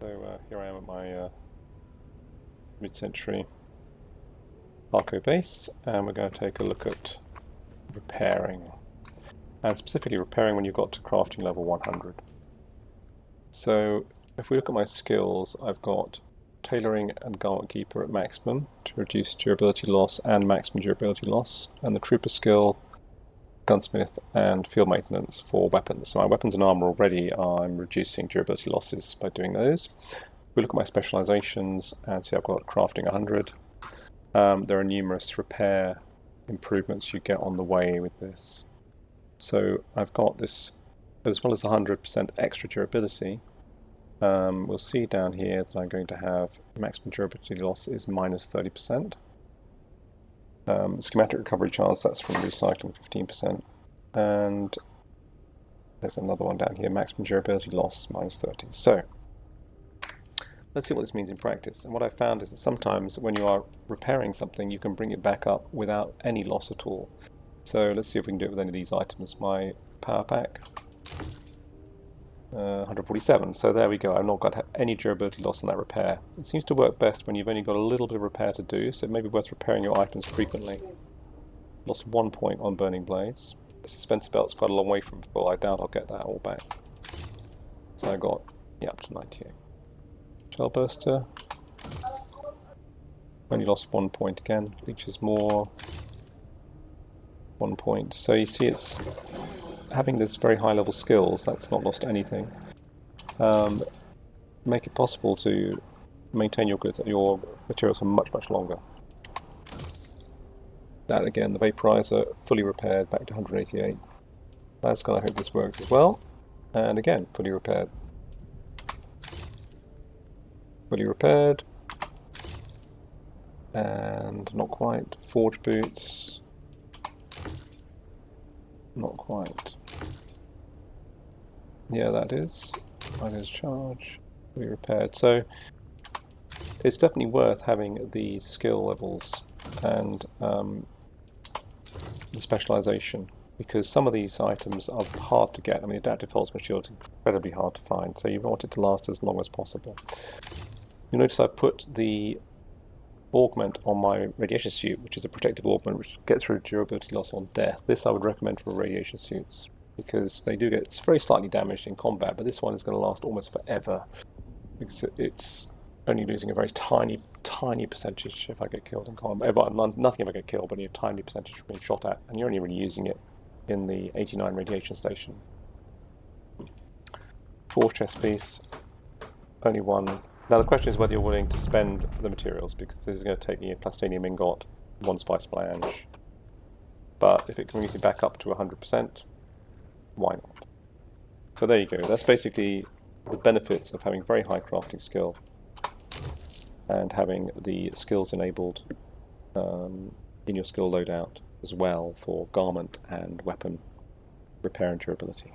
So here I am at my mid-century Arco base, and we're going to take a look at repairing, and specifically repairing when you've got to crafting level 100. So if we look at my skills, I've got tailoring and garment keeper at maximum to reduce durability loss and maximum durability loss, and the trooper skill, gunsmith, and field maintenance for weapons. So my weapons and armor already, I'm reducing durability losses by doing those. We look at my specializations and see I've got crafting 100. There are numerous repair improvements you get on the way with this. So I've got this, as well as the 100% extra durability. We'll see down here that I'm going to have maximum durability loss is minus 30%. Schematic recovery chance, that's from recycling, 15%. And there's another one down here, maximum durability loss, minus 30. So let's see what this means in practice. And what I've found is that sometimes when you are repairing something, you can bring it back up without any loss at all. So let's see if we can do it with any of these items. My power pack, 147. So there we go. I've not got any durability loss on that repair. It seems to work best when you've only got a little bit of repair to do, so it may be worth repairing your items frequently. Lost 1 point on burning blades. The suspense belt's quite a long way from full. I doubt I'll get that all back. So I got, yeah, up to 98. Shell burster. Only lost 1 point again. Leeches more. 1 point. So you see, it's having this very high level skills, that's not lost anything. Make it possible to maintain your goods, your materials for much, much longer. That again, the vaporizer fully repaired back to 188. Lasgun, I hope this works as well. And again, fully repaired. Fully repaired. And not quite. Forge boots. Not quite. Yeah, that is charge. Fully repaired. So it's definitely worth having the skill levels and the specialization, because some of these items are hard to get. I mean, adaptive false shield is incredibly hard to find, so you want it to last as long as possible. You notice I've put the augment on my radiation suit, which is a protective augment which gets rid of durability loss on death. This I would recommend for radiation suits, because they do get very slightly damaged in combat, but this one is going to last almost forever, because it's only losing a very tiny percentage if I get killed in combat. Nothing if I get killed, but a tiny percentage of being shot at, and you're only really using it in the 89 radiation station. 4 chest piece, only 1. Now the question is whether you're willing to spend the materials, because this is going to take me a plastinium ingot, 1 spice blanche. But if it can bring you back up to 100%, why not? So there you go. That's basically the benefits of having very high crafting skill and having the skills enabled in your skill loadout as well for garment and weapon repair and durability.